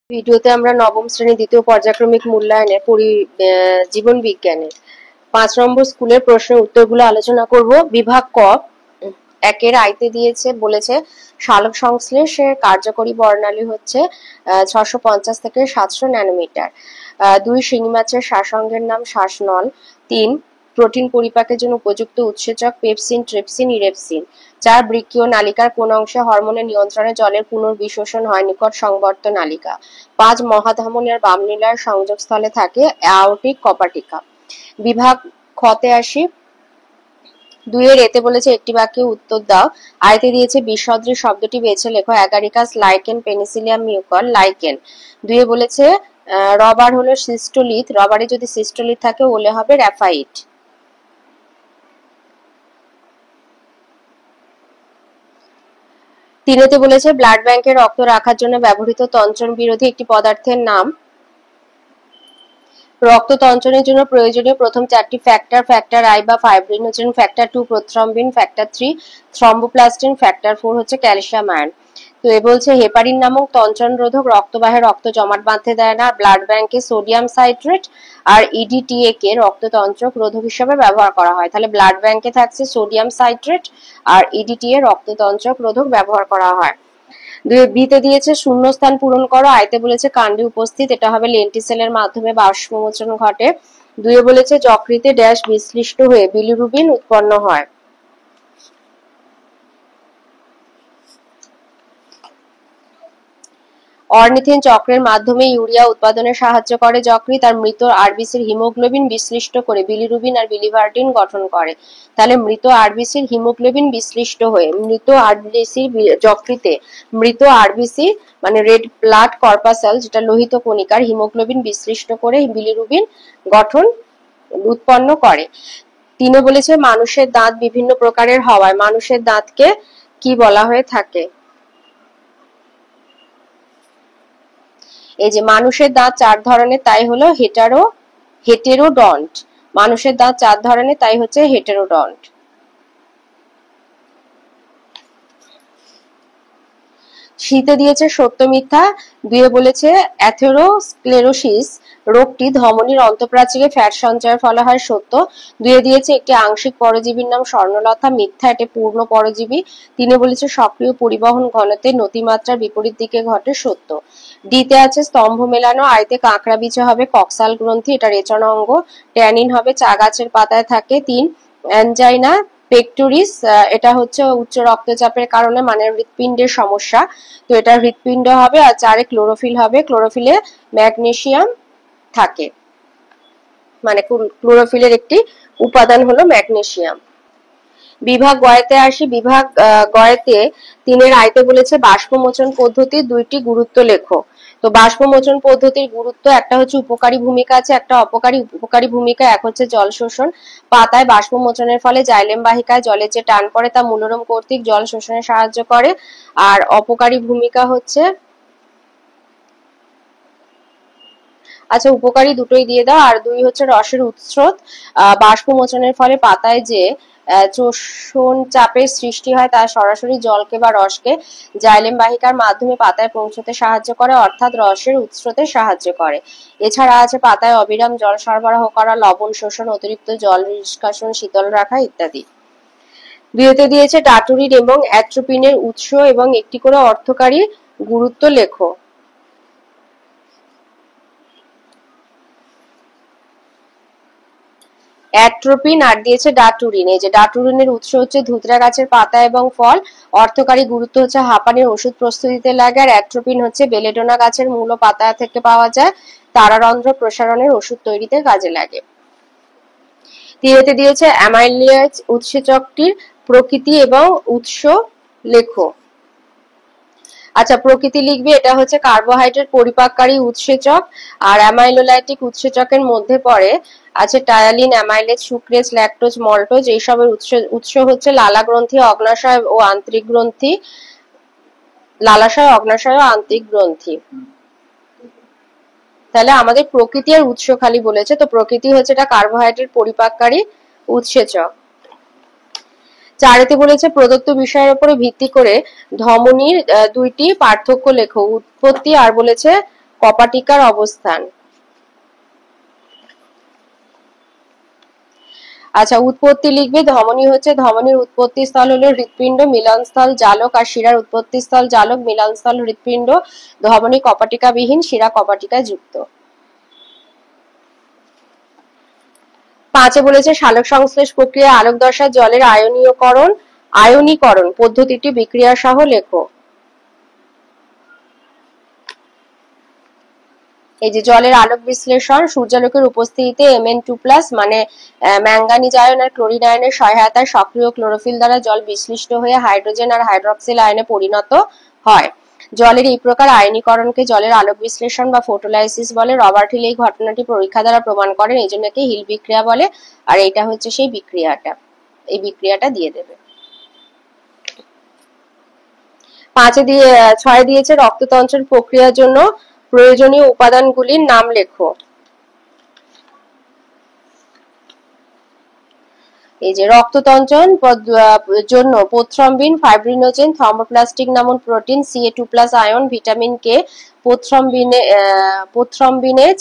ভিডিওতে আমরা নবম শ্রেণী দ্বিতীয় পর্যায়ক্রমিক মূল্যায়নের জীবন বিজ্ঞানের 5 নম্বর স্কুলের প্রশ্নের উত্তরগুলো আলোচনা করব। বিভাগ ক একের আইতে দিয়েছে, বলেছে সালোক সংশ্লেষের কার্যকরী বর্ণালী হচ্ছে 650 থেকে 700 ন্যানোমিটার। 2 শিঙি মাছের শ্বাসঅঙ্গের নাম শ্বাসনল। 3 প্রোটিন পরিপাকের জন্য উপযুক্ত উৎসেচক পেপসিন, ট্রিপসিন, ইরেপসিন। 4 বৃক্কীয় নালিকার কোন অংশে হরমোনের নিয়ন্ত্রণে জলের পুনর্বিশোষণ হয়? নিকট সংবর্ত নালিকা। 5 মহাধমনী আর বাম নীলার সংযোগস্থলে থাকে অ্যাওর্টিক কপাটিকা। বিভাগ খতে আসি। 2 এর এতে বলেছে একটি বাক্যে উত্তর দাও। আয়তে দিয়েছে বিসদৃশ শব্দটি বেছে লেখো। Agaricus, lichen, Penicillium, mucor. Lichen. 2 এ বলেছে রবার হলো সিস্টোলিথ, রবারে যদি সিস্টোলিথ থাকে ওলে হবে র্যাফাইট। 3 এতে বলেছে ব্লাড ব্যাংকে রক্ত রাখার জন্য ব্যবহৃত তঞ্চন বিরোধী একটি পদার্থের নাম। রক্ত তঞ্চনের জন্য প্রয়োজনীয় প্রথম 4টি ফ্যাক্টর: ফ্যাক্টর আই বা fibrinogen, factor 2 prothrombin, factor 3 thromboplastin, factor 4 হচ্ছে ক্যালসিয়াম আয়ন। তো এ বলছে হেপারিন নামক তঞ্চন রোধক রক্তবাহে রক্ত জমাট বাঁধতে দেয় না। ব্লাড ব্যাংকে সোডিয়াম সাইট্রেট আর ইডিটিএ কে রক্ততন্ত্রক রোধক হিসেবে ব্যবহার করা হয়। তাহলে ব্লাড ব্যাংকে থাকছে সোডিয়াম সাইট্রেট আর ইডিটিএ রক্ততন্ত্রক রোধক ব্যবহার করা হয়। বিতে দিয়েছে শূন্যস্থান পূরণ করো। আয়তে বলেছে কাণ্ডে উপস্থিত, এটা হবে লেন্টিসেলের মাধ্যমে বাষ্পমোচন ঘটে। 2 এ বলেছে যকৃতে ড্যাশ বিশ্লিষ্ট হয়ে বিলিরুবিন উৎপন্ন হয়। অর্নিথিন চক্রের মাধ্যমে ইউরিয়া উৎপাদনে সাহায্য করে যকৃৎ, আর মৃত আরবিসির হিমোগ্লোবিন বিশ্লিষ্ট করে বিলিরুবিন আর বিলিভার্টিন গঠন করে। তাহলে মৃত আরবিসির হিমোগ্লোবিন বিশ্লিষ্ট হয়ে মৃত আরবিসির যকৃতে মৃত আরবিসি মানে রেড ব্লাড কর্পাসেল, যেটা লোহিত কণিকার হিমোগ্লোবিন বিশ্লিষ্ট করে বিলিরুবিন গঠন উৎপন্ন করে। 3 এ বলেছে মানুষের দাঁত বিভিন্ন প্রকারের হওয়ায় মানুষের দাঁতকে কি বলা হয়ে থাকে? এই যে মানুষের দাঁত 4 ধরনের, তাই হলো হেটেরোডন্ট। মানুষের দাঁত 4 ধরনের, তাই হচ্ছে হেটেরোডন্ট। শীতে দিয়েছে সত্য মিথ্যা। 2 এ বলেছে অ্যাথেরোস্ক্লেরোসিস রোগটি ধমনীর অন্তঃপ্রাচীরে ফ্যাট সঞ্চয়ের ফলে হয়, সত্য। 2 এ দিয়েছে একটি আংশিক পরজীবীর নাম স্বর্ণলতা, মিথ্যা, এটি পূর্ণ পরজীবী। 3 এ বলেছে সক্রিয় পরিবহন ঘনত্বে নতিমাত্রার বিপরীত দিকে ঘটে, সত্য। ডিতে আছে স্তম্ভ মেলানো। আইতে কাঁকড়া বিছে হবে কক্সাল গ্রন্থি, এটা রেচন অঙ্গ। ট্যানিন হবে চা গাছের পাতায় থাকে। 3 অ্যানজাইনা পেক্টোরিস, এটা হচ্ছে উচ্চ রক্তচাপের কারণে মানে হৃৎপিণ্ডের সমস্যা, তো এটা হৃৎপিণ্ড হবে। আর 4 এ ক্লোরোফিল হবে। ক্লোরোফিলে ম্যাগনেসিয়াম থাকে, মানে ক্লোরোফিলের একটি উপাদান হলো ম্যাগনেসিয়াম। বিভাগ গয়েতে আসি। বিভাগ গয়েতে 3 এর আইতে বলেছে বাষ্পমোচন পদ্ধতির 2টি গুরুত্ব লেখো। তো বাষ্পমোচন পদ্ধতির গুরুত্ব, একটা হচ্ছে উপকারী ভূমিকা আছে, একটা অপকারী। উপকারী ভূমিকা এক হচ্ছে জল শোষণ। পাতায় বাষ্পমোচনের ফলে জাইলেম বাহিকায় জলের যে টান পড়ে তা মূলরম কর্তৃক জল শোষণে সাহায্য করে। আর অপকারী ভূমিকা হচ্ছে, আচ্ছা উপকারী দুটোই দিয়ে দাও। আর 2 হচ্ছে রসের উৎস্রোত। বাষ্পমোচনের ফলে পাতায় যে শোষণ চাপের সৃষ্টি হয় তা সরাসরি জলকে বা রসকে জাইলেম বাহিকার মাধ্যমে পাতায় পৌঁছতে সাহায্য করে, অর্থাৎ রসের উৎস্রোতে সাহায্য করে। এছাড়া আছে পাতায় অবিরাম জল সরবরাহ করা, লবণ শোষণ, অতিরিক্ত জল নিষ্কাশন, শীতল রাখা ইত্যাদি। 2 দিয়েছে ডাটুরিন এবং অ্যাট্রোপিনের উৎস এবং একটি করে অর্থকারী গুরুত্ব লেখো। অ্যাট্রোপিন আর দিয়েছে ডাটুরিন। এই যে ডাটুরিনের উৎস হচ্ছে ধুতরা গাছের পাতা এবং ফল। অর্থকারী গুরুত্ব হচ্ছে হাঁপানির ওষুধ প্রস্তুতিতে লাগে। আর অ্যাট্রোপিন হচ্ছে বেলেডোনা গাছের মূল ও পাতা থেকে পাওয়া যায়, তারারন্ধ্র প্রসারণের ওষুধ তৈরিতে কাজে লাগে। 3 দিয়েছে অ্যামাইলেজ উৎসেচকটির প্রকৃতি এবং উৎস লেখো। আচ্ছা প্রকৃতি লিখবে, এটা হচ্ছে কার্বোহাইড্রেট পরিপাককারী উৎসেচক আর অ্যামাইলোলাইটিক উৎসেচকের মধ্যে পড়ে আছে ptyalin, amylase, sucrase, lactose, maltose. এইসবের উৎস হচ্ছে লালা গ্রন্থি, অগ্নাশয় ও আন্তরিক গ্রন্থি। লালাশয়, অগ্নাশয় ও আন্তরিক গ্রন্থি। তাহলে আমাদের প্রকৃতি আর উৎস খালি বলেছে, তো প্রকৃতি হচ্ছে এটা কার্বোহাইড্রেট পরিপাককারী উৎসেচক। 4 বলেছে প্রদত্ত বিষয়ের উপরে ভিত্তি করে ধমনীর 2টি পার্থক্য লেখো। উৎপত্তি আর বলেছে কপাটিকার অবস্থান। আচ্ছা, উৎপত্তি লিখবে। ধমনী হচ্ছে, ধমনীর উৎপত্তি স্থল হলো হৃৎপিণ্ড, মিলনস্থল জালক, আর শিরার উৎপত্তি স্থল জালক, মিলনস্থল হৃৎপিণ্ড। ধমনী কপাটিকা বিহীন, শিরা কপাটিকা যুক্ত। 5 বলেছে সালোক সংশ্লেষ প্রক্রিয়া আলোক দশা জলের আয়নীকরণ পদ্ধতিটি বিক্রিয়া সহ লেখো। এই যে জলের আলোক বিশ্লেষণ, সূর্যালোকের উপস্থিতিতে Mn2+ মানে ম্যাঙ্গানিজ আয়ন আর ক্লোরিন আয়নের সহায়তায় সক্রিয় ক্লোরোফিল দ্বারা জল বিশ্লিষ্ট হয়ে হাইড্রোজেন আর হাইড্রক্সিল আয়নে পরিণত হয়। জলের এই প্রকার আয়নীকরণকে জলের আলোক বিশ্লেষণ বা ফটোলাইসিস বলে। রবার্ট হিল এই ঘটনাটি পরীক্ষা দ্বারা প্রমাণ করেন, এই জন্য একে হিল বিক্রিয়া বলে। আর এটা হচ্ছে সেই বিক্রিয়াটা, এই বিক্রিয়াটা দিয়ে দেবে। 6 দিয়েছে রক্ততন্ত্রের প্রক্রিয়ার জন্য প্রয়োজনীয় উপাদানগুলির নাম লেখো। এই যে রক্ততন্ত্র জন্য প্রোথ্রম্বিন, ফাইব্রিনোজেন, থ্রম্বোপ্লাস্টিক নামক protein, Ca2+ ion, vitamin K, prothrombinase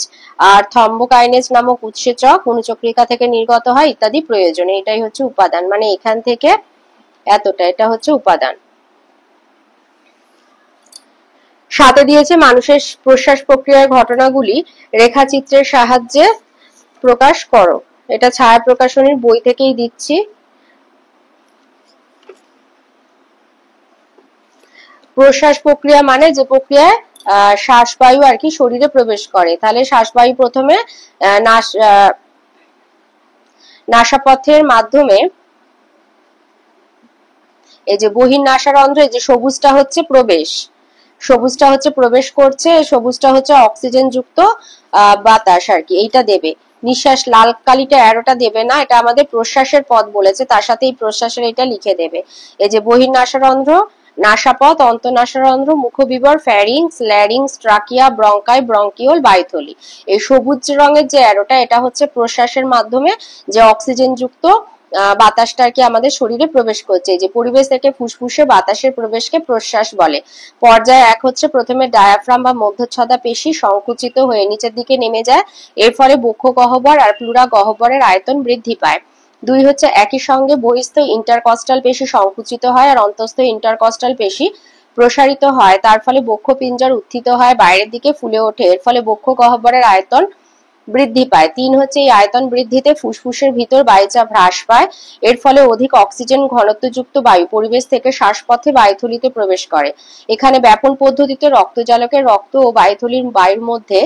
আর থ্রম্বোকাইনেজ নামক উৎসেচক অনুচক্রিকা থেকে নির্গত হয় ইত্যাদি প্রয়োজন। এটাই হচ্ছে উপাদান, মানে এখান থেকে এতটা, এটা হচ্ছে উপাদান। 7 দিয়েছে মানুষের প্রশ্বাস প্রক্রিয়ার ঘটনাগুলি রেখাচিত্রের সাহায্যে প্রকাশ করো। এটা ছায়া প্রকাশনীর বই থেকেই দিচ্ছি। প্রশ্বাস প্রক্রিয়া মানে যে প্রক্রিয়ায় শ্বাসবায়ু আর কি শরীরে প্রবেশ করে। তাহলে শ্বাসবায়ু প্রথমে নাসাপথের মাধ্যমে, এই যে বহির্নাসারন্ধ্র, এই যে সবুজটা হচ্ছে প্রবেশ করছে, সবুজটা হচ্ছে অক্সিজেন যুক্ত বাতাস আর কি, এইটা দেবে। নিঃশ্বাস লাল কালিটা অ্যারোটা দেবে না, এটা আমাদের প্রশ্বাসের পথ বলেছে, তার সাথে এই প্রশ্বাসের এটা লিখে দেবে। এই যে বহির্নাসারন্ধ্র, নাসাপথ, অন্তঃনাসারন্ধ্র, মুখবিবর, pharynx, larynx, trachea, bronchi, bronchiole, বায়ুথলি। এই সবুজ রঙের যে অ্যারোটা, এটা হচ্ছে প্রশ্বাসের মাধ্যমে যে অক্সিজেন যুক্ত বাতাসটা আর কি আমাদের শরীরে প্রবেশ করছে। যে পরিবেশ থেকে ফুসফুসে বাতাসের প্রবেশকে প্রশ্বাস বলে। পর্যায় 1 হচ্ছে প্রথমে ডায়াফ্রাম বা মধ্যচ্ছদা পেশি সংকুচিত হয়ে নিচের দিকে নেমে যায়, এর ফলে বক্ষ গহ্বর আর প্লুরা গহ্বরের আয়তন বৃদ্ধি পায়। 2 হচ্ছে একই সঙ্গে বহিস্থ ইন্টারকস্টাল পেশি সংকুচিত হয় আর অন্তঃস্থ ইন্টারকস্টাল পেশি প্রসারিত হয়, তার ফলে বক্ষপিঞ্জর উত্থিত হয়, বাইরের দিকে ফুলে ওঠে, এর ফলে বক্ষ গহ্বরের আয়তন বৃদ্ধি পায়। 3 হচ্ছে এই আয়তন বৃদ্ধিতে ফুসফুসের ভিতর বায়ুচাপ হ্রাস পায়, এর ফলে অধিক অক্সিজেন ঘনত্বযুক্ত বায়ু পরিবেশ থেকে শ্বাসপথে বায়ুথলিতে প্রবেশ করে। এখানে ব্যাপন পদ্ধতিতে রক্তজালকের রক্ত ও বায়ুথলির বায়ুর মধ্যে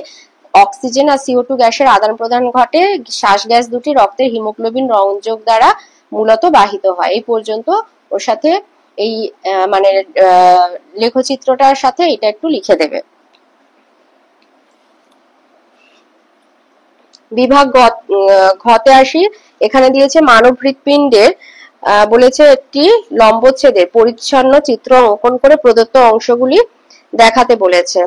অক্সিজেন আর CO2 গ্যাসের আদান প্রদান ঘটে। শ্বাস গ্যাস দুটি রক্তের হিমোগ্লোবিন রঞ্জক দ্বারা মূলত বাহিত হয়। এই পর্যন্ত ওর সাথে এই মানে লেখচিত্রটার সাথে এটা একটু লিখে দেবে। বিভাগ ঘতে আসি। এখানে দিয়েছে মানব হৃৎপিণ্ডের বলেছে একটি লম্বচ্ছেদের পরিচ্ছন্ন চিত্র অঙ্কন করে প্রদত্ত অংশগুলি দেখাতে বলেছে।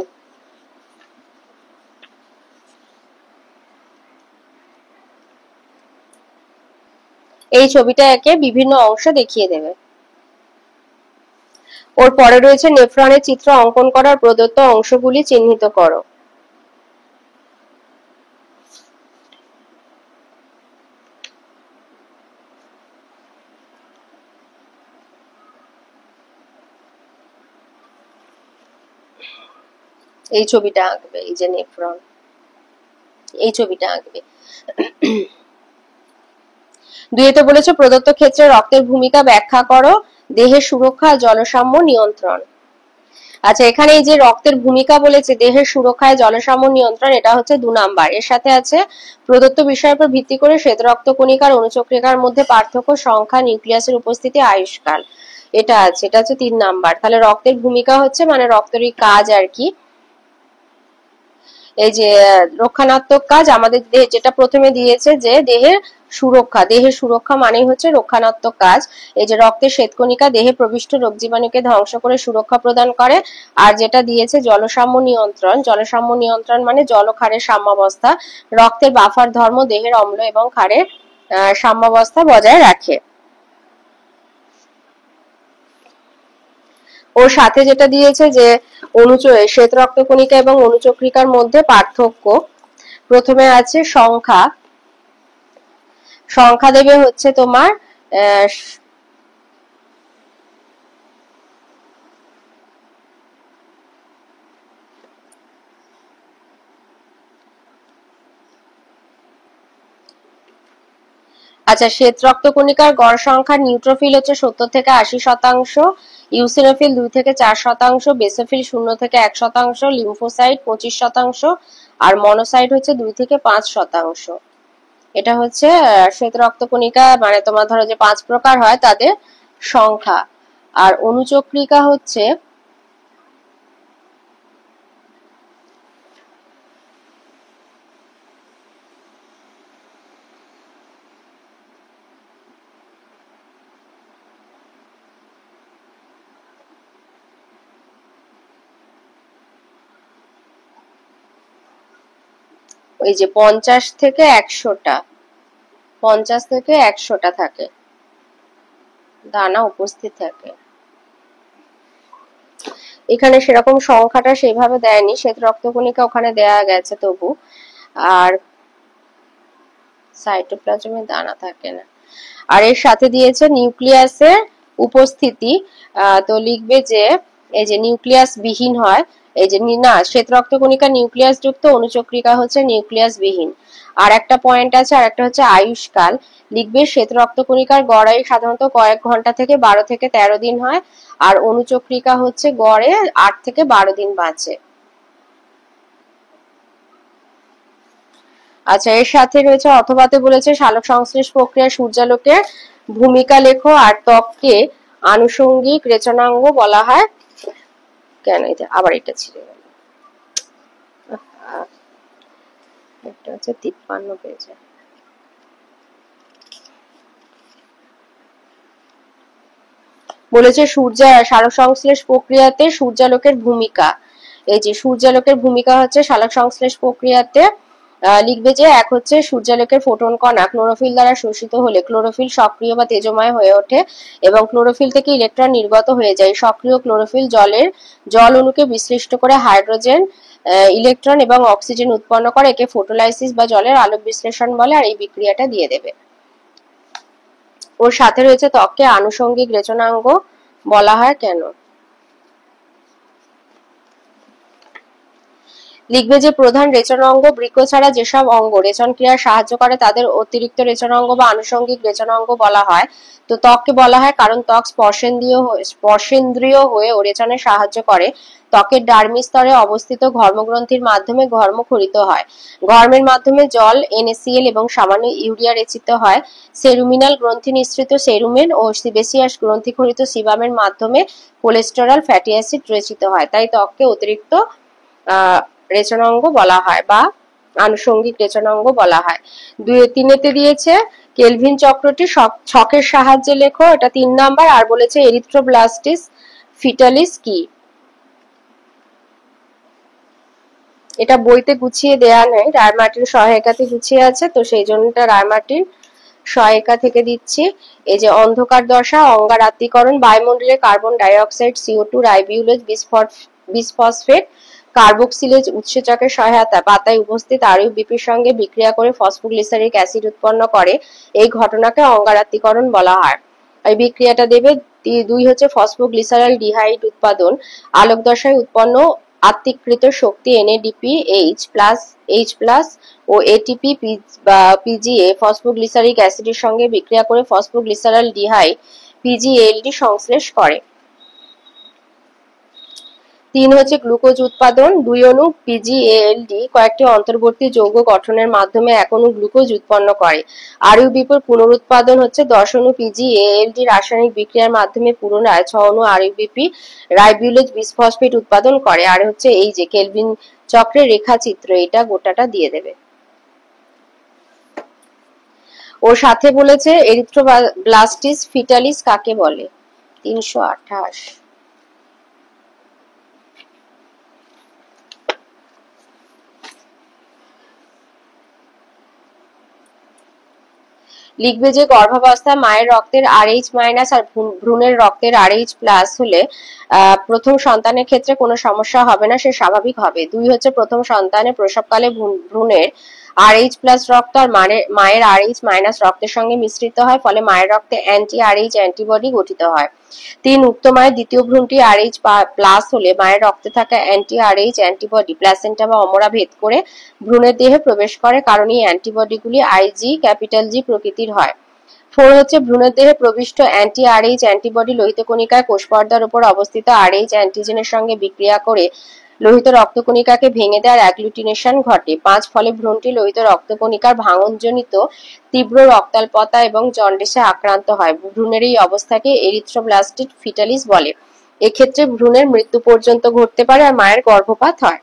এই ছবিটা একে বিভিন্ন অংশ দেখিয়ে দেবে। ওর পরে রয়েছে নেফ্রনের চিত্র অঙ্কন করার প্রদত্ত অংশগুলি চিহ্নিত করো। এই ছবিটা আঁকবে, এই যে নেফ্রন, এই ছবিটা আঁকবে। 2 বলেছে প্রদত্ত ক্ষেত্রে রক্তের ভূমিকা ব্যাখ্যা করো, দেহের সুরক্ষা, জলসাম্য, নিয়ন্ত্রণ। আচ্ছা, এখানে এই যে রক্তের ভূমিকা বলেছে দেহের সুরক্ষায়, জলসাম্য, নিয়ন্ত্রণ, এটা হচ্ছে 2 নাম্বার। এর সাথে আছে প্রদত্ত বিষয়ের উপর ভিত্তি করে শ্বেত রক্ত কণিকার অনুচক্রিকার মধ্যে পার্থক্য, সংখ্যা, নিউক্লিয়াসের উপস্থিতি, আয়ুষ্কাল, এটা আছে, এটা হচ্ছে 3 নাম্বার। তাহলে রক্তের ভূমিকা হচ্ছে মানে রক্তের কাজ আর কি, এই যে রক্ষণাত্মক কাজ আমাদের যেটা প্রথমে দিয়েছে যে দেহের সুরক্ষা মানেই হচ্ছে রক্ষণাত্মক কাজ। এই যে রক্তের শ্বেতকণিকা দেহে প্রবিষ্ট রোগ জীবাণুকে ধ্বংস করে সুরক্ষা প্রদান করে। আর যেটা দিয়েছে জলসাম্য নিয়ন্ত্রণ মানে জল ক্ষারের সাম্যাবস্থা। রক্তের বাফার ধর্ম দেহের অম্ল এবং ক্ষারের সাম্যাবস্থা বজায় রাখে। ওর সাথে যেটা দিয়েছে যে শ্বেত রক্তকণিকা এবং অণুচক্রিকার মধ্যে পার্থক্য। প্রথমে আছে সংখ্যা। সংখ্যা দেবে হচ্ছে তোমার আচ্ছা, শ্বেত রক্তকণিকার গড় সংখ্যা নিউট্রোফিল হচ্ছে 70 থেকে 80%, ইউসিনোফিল 2 থেকে 4%, বেসোফিল 0 থেকে 1%, লিম্ফোসাইট 25%, আর মনোসাইট হচ্ছে 2 থেকে 5%। এটা হচ্ছে শ্বেত রক্তকণিকা, মানে তোমার ধরো যে 5 প্রকার হয় তাদের সংখ্যা। আর অণুচক্রিকা হচ্ছে ওই যে 50 থেকে 100টা, 50 থেকে 100টা থাকে দানা উপস্থিত থাকে। এখানে সেরকম সংখ্যাটা সেভাবে দেয়নি, শ্বেত রক্তকণিকা ওখানে দেয়া গেছে তবু। আর সাইটোপ্লাজমে দানা থাকে না। আর এর সাথে দিয়েছে নিউক্লিয়াসের উপস্থিতি। তো লিখবে যে এই যে নিউক্লিয়াস বিহীন হয়, এই যে না, শ্বেত রক্তকণিকা নিউক্লিয়াস যুক্ত, অণুচক্রিকা হচ্ছে নিউক্লিয়াস বিহীন। আর একটা পয়েন্ট আছে, আর একটা হচ্ছে আয়ুষ্কাল। লিখবে শ্বেত রক্তকণিকার গড় আয়ু সাধারণত কয়েক ঘন্টা থেকে 12 থেকে 13 দিন হয়, আর অণুচক্রিকা হচ্ছে গড়ে 8 থেকে 12 দিন বাঁচে। আচ্ছা, এর সাথে রয়েছে অথবাতে বলেছে সালোক সংশ্লেষ প্রক্রিয়া সূর্যালোকের ভূমিকা লেখো, আর ত্বককে আনুষঙ্গিক রেচনাঙ্গ বলা হয় কেন। এটা আবার এটা ছিঁড়ে গেল, এটা হচ্ছে 53 পেজে। বলেছে সালোক সংশ্লেষ প্রক্রিয়াতে সূর্যালোকের ভূমিকা। এই যে সূর্যালোকের ভূমিকা হচ্ছে সালোক সংশ্লেষ প্রক্রিয়াতে। লিখবে যে এক হচ্ছে সূর্যালোকের ফোটন কণা ক্লোরোফিল দ্বারা শোষিত হলে ক্লোরোফিল সক্রিয় বা তেজোময় হয়ে ওঠে এবং ক্লোরোফিল থেকে ইলেকট্রন নির্গত হয়ে যায়। সক্রিয় ক্লোরোফিল জল অণুকে বিশ্লিষ্ট করে হাইড্রোজেন, ইলেকট্রন এবং অক্সিজেন উৎপন্ন করে। একে ফটোলাইসিস বা জলের আলোক বিশ্লেষণ বলে, আর এই বিক্রিয়াটা দিয়ে দেবে। ওর সাথে রয়েছে ত্বককে আনুষঙ্গিক রেচনাঙ্গ বলা হয় কেন। লিখবে যে প্রধান রেচনাঙ্গ বৃক্ক ছাড়া যেসব অঙ্গ রেচন ক্রিয়ায় সাহায্য করে তাদের অতিরিক্ত রেচনাঙ্গ বা আনুষঙ্গিক রেচনাঙ্গ বলা হয়। তো ত্বককে বলা হয় কারণ ত্বক স্পর্শেন্দ্রিয় হয়ে ও রেচনে সাহায্য করে। ত্বকের ডার্মি স্তরে অবস্থিত ঘর্মগ্রন্থির মাধ্যমে ঘর্ম ক্ষরিত হয়। ঘর্মের মাধ্যমে জল, NaCl এবং সামান্য ইউরিয়া রেচিত হয়। সেরুমিনাল গ্রন্থি নিঃসৃত সেরুমেন ও সিবেসিয়াস গ্রন্থি ক্ষরিত সিবামের মাধ্যমে কোলেস্টেরল, ফ্যাটি অ্যাসিড রেচিত হয়। তাই ত্বককে অতিরিক্ত রেচনাঙ্গ বলা হয় বা আনুষঙ্গিক রেচনাঙ্গ বলা হয়। 3-তে দিয়েছে কেলভিন চক্রটি ছকের সাহায্যে লেখো, এটা 3 নাম্বার। আর বলেছে এরিথ্রোব্লাস্টিস ফিটালিস কি। এটা বইতে গুছিয়ে দেয়া নেই, রায়মার্টিন সহায়িকাতে গুছিয়ে আছে, তো সেই জন্য এটা রায়মার্টিন সহায়িকা থেকে দিচ্ছি। এই যে অন্ধকার দশা, অঙ্গারাত্মীকরণ, বায়ুমণ্ডলে কার্বন ডাই অক্সাইড, CO2, রাইবিউলেজ, বিসফসফেট, কার্বক্সিলেজ উৎসেচকের সহায়তা পাতায় উপস্থিত আরইউবিপির সঙ্গে বিক্রিয়া করে ফসফোগ্লিসারিক অ্যাসিড উৎপন্ন করে। এই ঘটনাকে অঙ্গারাত্মীকরণ বলা হয়। এই বিক্রিয়াটা দেবে 2 হচ্ছে ফসফোগ্লিসারাল ডিহাইড উৎপাদন। আলোক দশায় উৎপন্ন আত্তীকৃত শক্তি NADPH+ ও ATP বা PGA ফসফোগ্লিসারিক অ্যাসিডের সঙ্গে বিক্রিয়া করে ফসফোগ্লিসারাল ডিহাইড PgALD সংশ্লেষ করে। 3 হচ্ছে গ্লুকোজ উৎপাদন। 2 অণু PgALD কয়েকটি অন্তর্বর্তী যৌগ গঠনের মাধ্যমে এক অণু গ্লুকোজ উৎপন্ন করে। আরইউবিপির পুনরুৎপাদন হচ্ছে 10 অণু PgALD রাসায়নিক বিক্রিয়ার মাধ্যমে পুনরায় 6 অণু আরইউবিপি রাইবিউলেজ বিসফসফেট উৎপাদন করে। আর হচ্ছে এই যে কেলভিন চক্রের রেখাচিত্র, এটা গোটাটা দিয়ে দেবে। ওর সাথে বলেছে এরিথ্রোব্লাস্টিস ফিটালিস কাকে বলে। 328। লিখবে যে গর্ভাবস্থায় মায়ের রক্তের RH- আর ভ্রূণের রক্তের RH+ হলে প্রথম সন্তানের ক্ষেত্রে কোনো সমস্যা হবে না, সে স্বাভাবিক হবে। 2 হচ্ছে প্রথম সন্তানের প্রসবকালে ভ্রূণের RH+ রক্ত আর মায়ের RH- রক্তের সঙ্গে মিশ্রিত হয়, ফলে মায়ের রক্তে অ্যান্টি-RH অ্যান্টিবডি গঠিত হয়। 3 উক্ত মায়ের দ্বিতীয় ভ্রূণটি RH+ হলে মায়ের রক্তে থাকা অ্যান্টি-RH অ্যান্টিবডি প্ল্যাসেন্টা বা অমরা ভেদ করে ভ্রূণের দেহে প্রবেশ করে, কারণ এই অ্যান্টিবডিগুলি IG প্রকৃতির হয়। 4 হচ্ছে ভ্রূণের দেহে প্রবিষ্ট অ্যান্টি-RH অ্যান্টিবডি লোহিত কণিকায় কোষপর্দার উপর অবস্থিত RH অ্যান্টিজেনের সঙ্গে বিক্রিয়া করে লোহিত রক্তকণিকাকে ভেঙে দেওয়ার অ্যাগ্লুটিনেশন ঘটে। 5 ফলে ভ্রূণটি লোহিত রক্তকণিকার ভাঙনজনিত তীব্র রক্তাল্পতা এবং জন্ডিসে আক্রান্ত হয়। ভ্রূণের এই অবস্থাকে এরিথ্রোব্লাস্টিক ফিটালিস বলে। এক্ষেত্রে ভ্রূণের মৃত্যু পর্যন্ত ঘটতে পারে আর মায়ের গর্ভপাত হয়।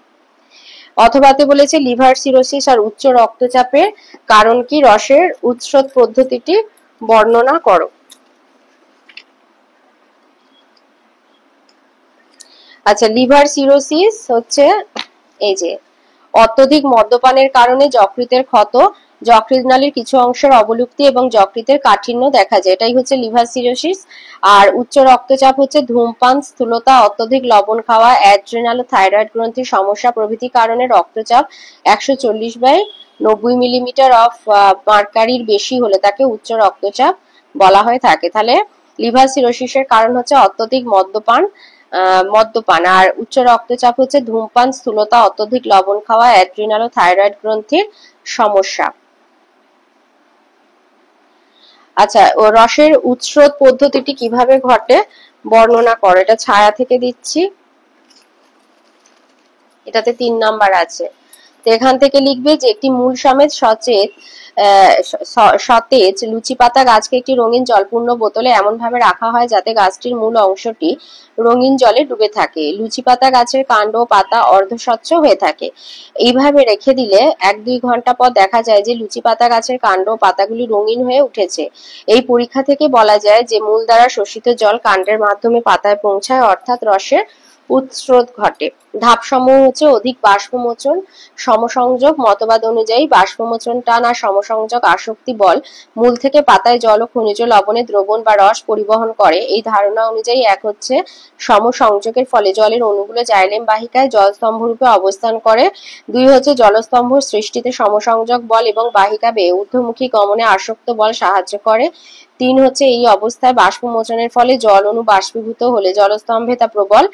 অথবাতে বলেছে লিভার সিরোসিস আর উচ্চ রক্তচাপের কারণ কি, রসের উৎসত পদ্ধতিটি বর্ণনা করো। আচ্ছা, লিভার সিরোসিস হচ্ছে এই যে অত্যধিক মদ্যপানের কারণে যকৃতের ক্ষত, যকৃৎ নালীর কিছু অংশের অবলুপ্তি এবং যকৃতের কাঠিন্য দেখা যায়, এটাই হচ্ছে লিভার সিরোসিস। আর উচ্চ রক্তচাপ হচ্ছে ধূমপান, স্থূলতা, অত্যধিক লবণ খাওয়া, অ্যাড্রেনাল ও থাইরয়েড গ্রন্থির সমস্যা প্রভৃতি কারণে রক্তচাপ 140/90 মিলিমিটার অফ মার্কারির বেশি হলে তাকে উচ্চ রক্তচাপ বলা হয়ে থাকে। তাহলে লিভার সিরোসিসের কারণ হচ্ছে অত্যধিক মদ্যপান আর উচ্চ রক্তচাপ হচ্ছে ধূমপান, স্থূলতা, অত্যধিক লবণ খাওয়া, অ্যাড্রিনাল ও থাইরয়েড গ্রন্থির সমস্যা। আচ্ছা, ও রসের উৎসত পদ্ধতিটি কিভাবে ঘটে বর্ণনা করো। এটা ছায়া থেকে দিচ্ছি, এটাতে 3 নাম্বার আছে। তো এখান থেকে লিখবে যে একটি মূল সমেত সতেজ লুচি পাতা গাছকে একটি রঙিন জলপূর্ণ বোতলে এমন ভাবে রাখা হয় যাতে গাছটির মূল অংশটি রঙিন জলে ডুবে থাকে। লুচি পাতা গাছের কাণ্ড ও পাতা অর্ধস্বচ্ছ হয়ে থাকে। এইভাবে রেখে দিলে 1-2 ঘন্টা পর দেখা যায় যে লুচি পাতা গাছের কাণ্ড ও পাতাগুলি রঙিন হয়ে উঠেছে। এই পরীক্ষা থেকে বলা যায় যে মূল দ্বারা শোষিত জল কাণ্ডের মাধ্যমে পাতায় পৌঁছায়, অর্থাৎ রসের উৎস্রোত ঘটে। ধাপসমূহ হচ্ছে অধিক বাষ্পমোচন, সমসংযোগ। মতবাদ অনুযায়ী বাষ্পমোচন টান আর সমসংযোগ আসক্তি বল মূল থেকে পাতায় জল ও খনিজ লবণের দ্রবণ বা রস পরিবহন করে। এই ধারণা অনুযায়ী 1 হচ্ছে সমসংযোগের ফলে জলের অণুগুলো জাইলেম বাহিকায় জলস্তম্ভ রূপে অবস্থান করে। 2 হচ্ছে জলস্তম্ভ সৃষ্টিতে সমসংযোগ বল এবং বাহিকা বেয়ে ঊর্ধ্বমুখী গমনে আসক্ত বল সাহায্য করে। 3 হচ্ছে এই অবস্থায় বাষ্পমোচনের ফলে জল অণু বাষ্পীভূত হলে জলস্তম্ভে তা প্রবল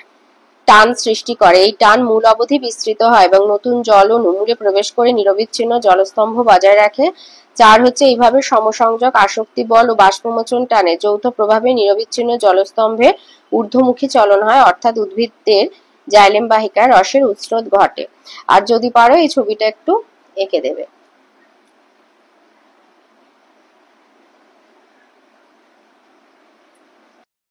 টান সৃষ্টি করে। এই টান মূল অবধি বিস্তৃত হয় এবং নতুন জল অণু মূলে প্রবেশ করে নিরবিচ্ছিন্ন জলস্তম্ভ বজায় রাখে। 4 হচ্ছে এইভাবে সমসংযোগ, আসক্তি বল ও বাষ্পমোচন টানে যৌথ প্রভাবে নিরবিচ্ছিন্ন জলস্তম্ভে ঊর্ধ্বমুখী চলন হয়, অর্থাৎ উদ্ভিদের জাইলেম বাহিকায় রসের উৎস্রোত ঘটে। আর যদি পারো এই ছবিটা একটু এঁকে দেবে।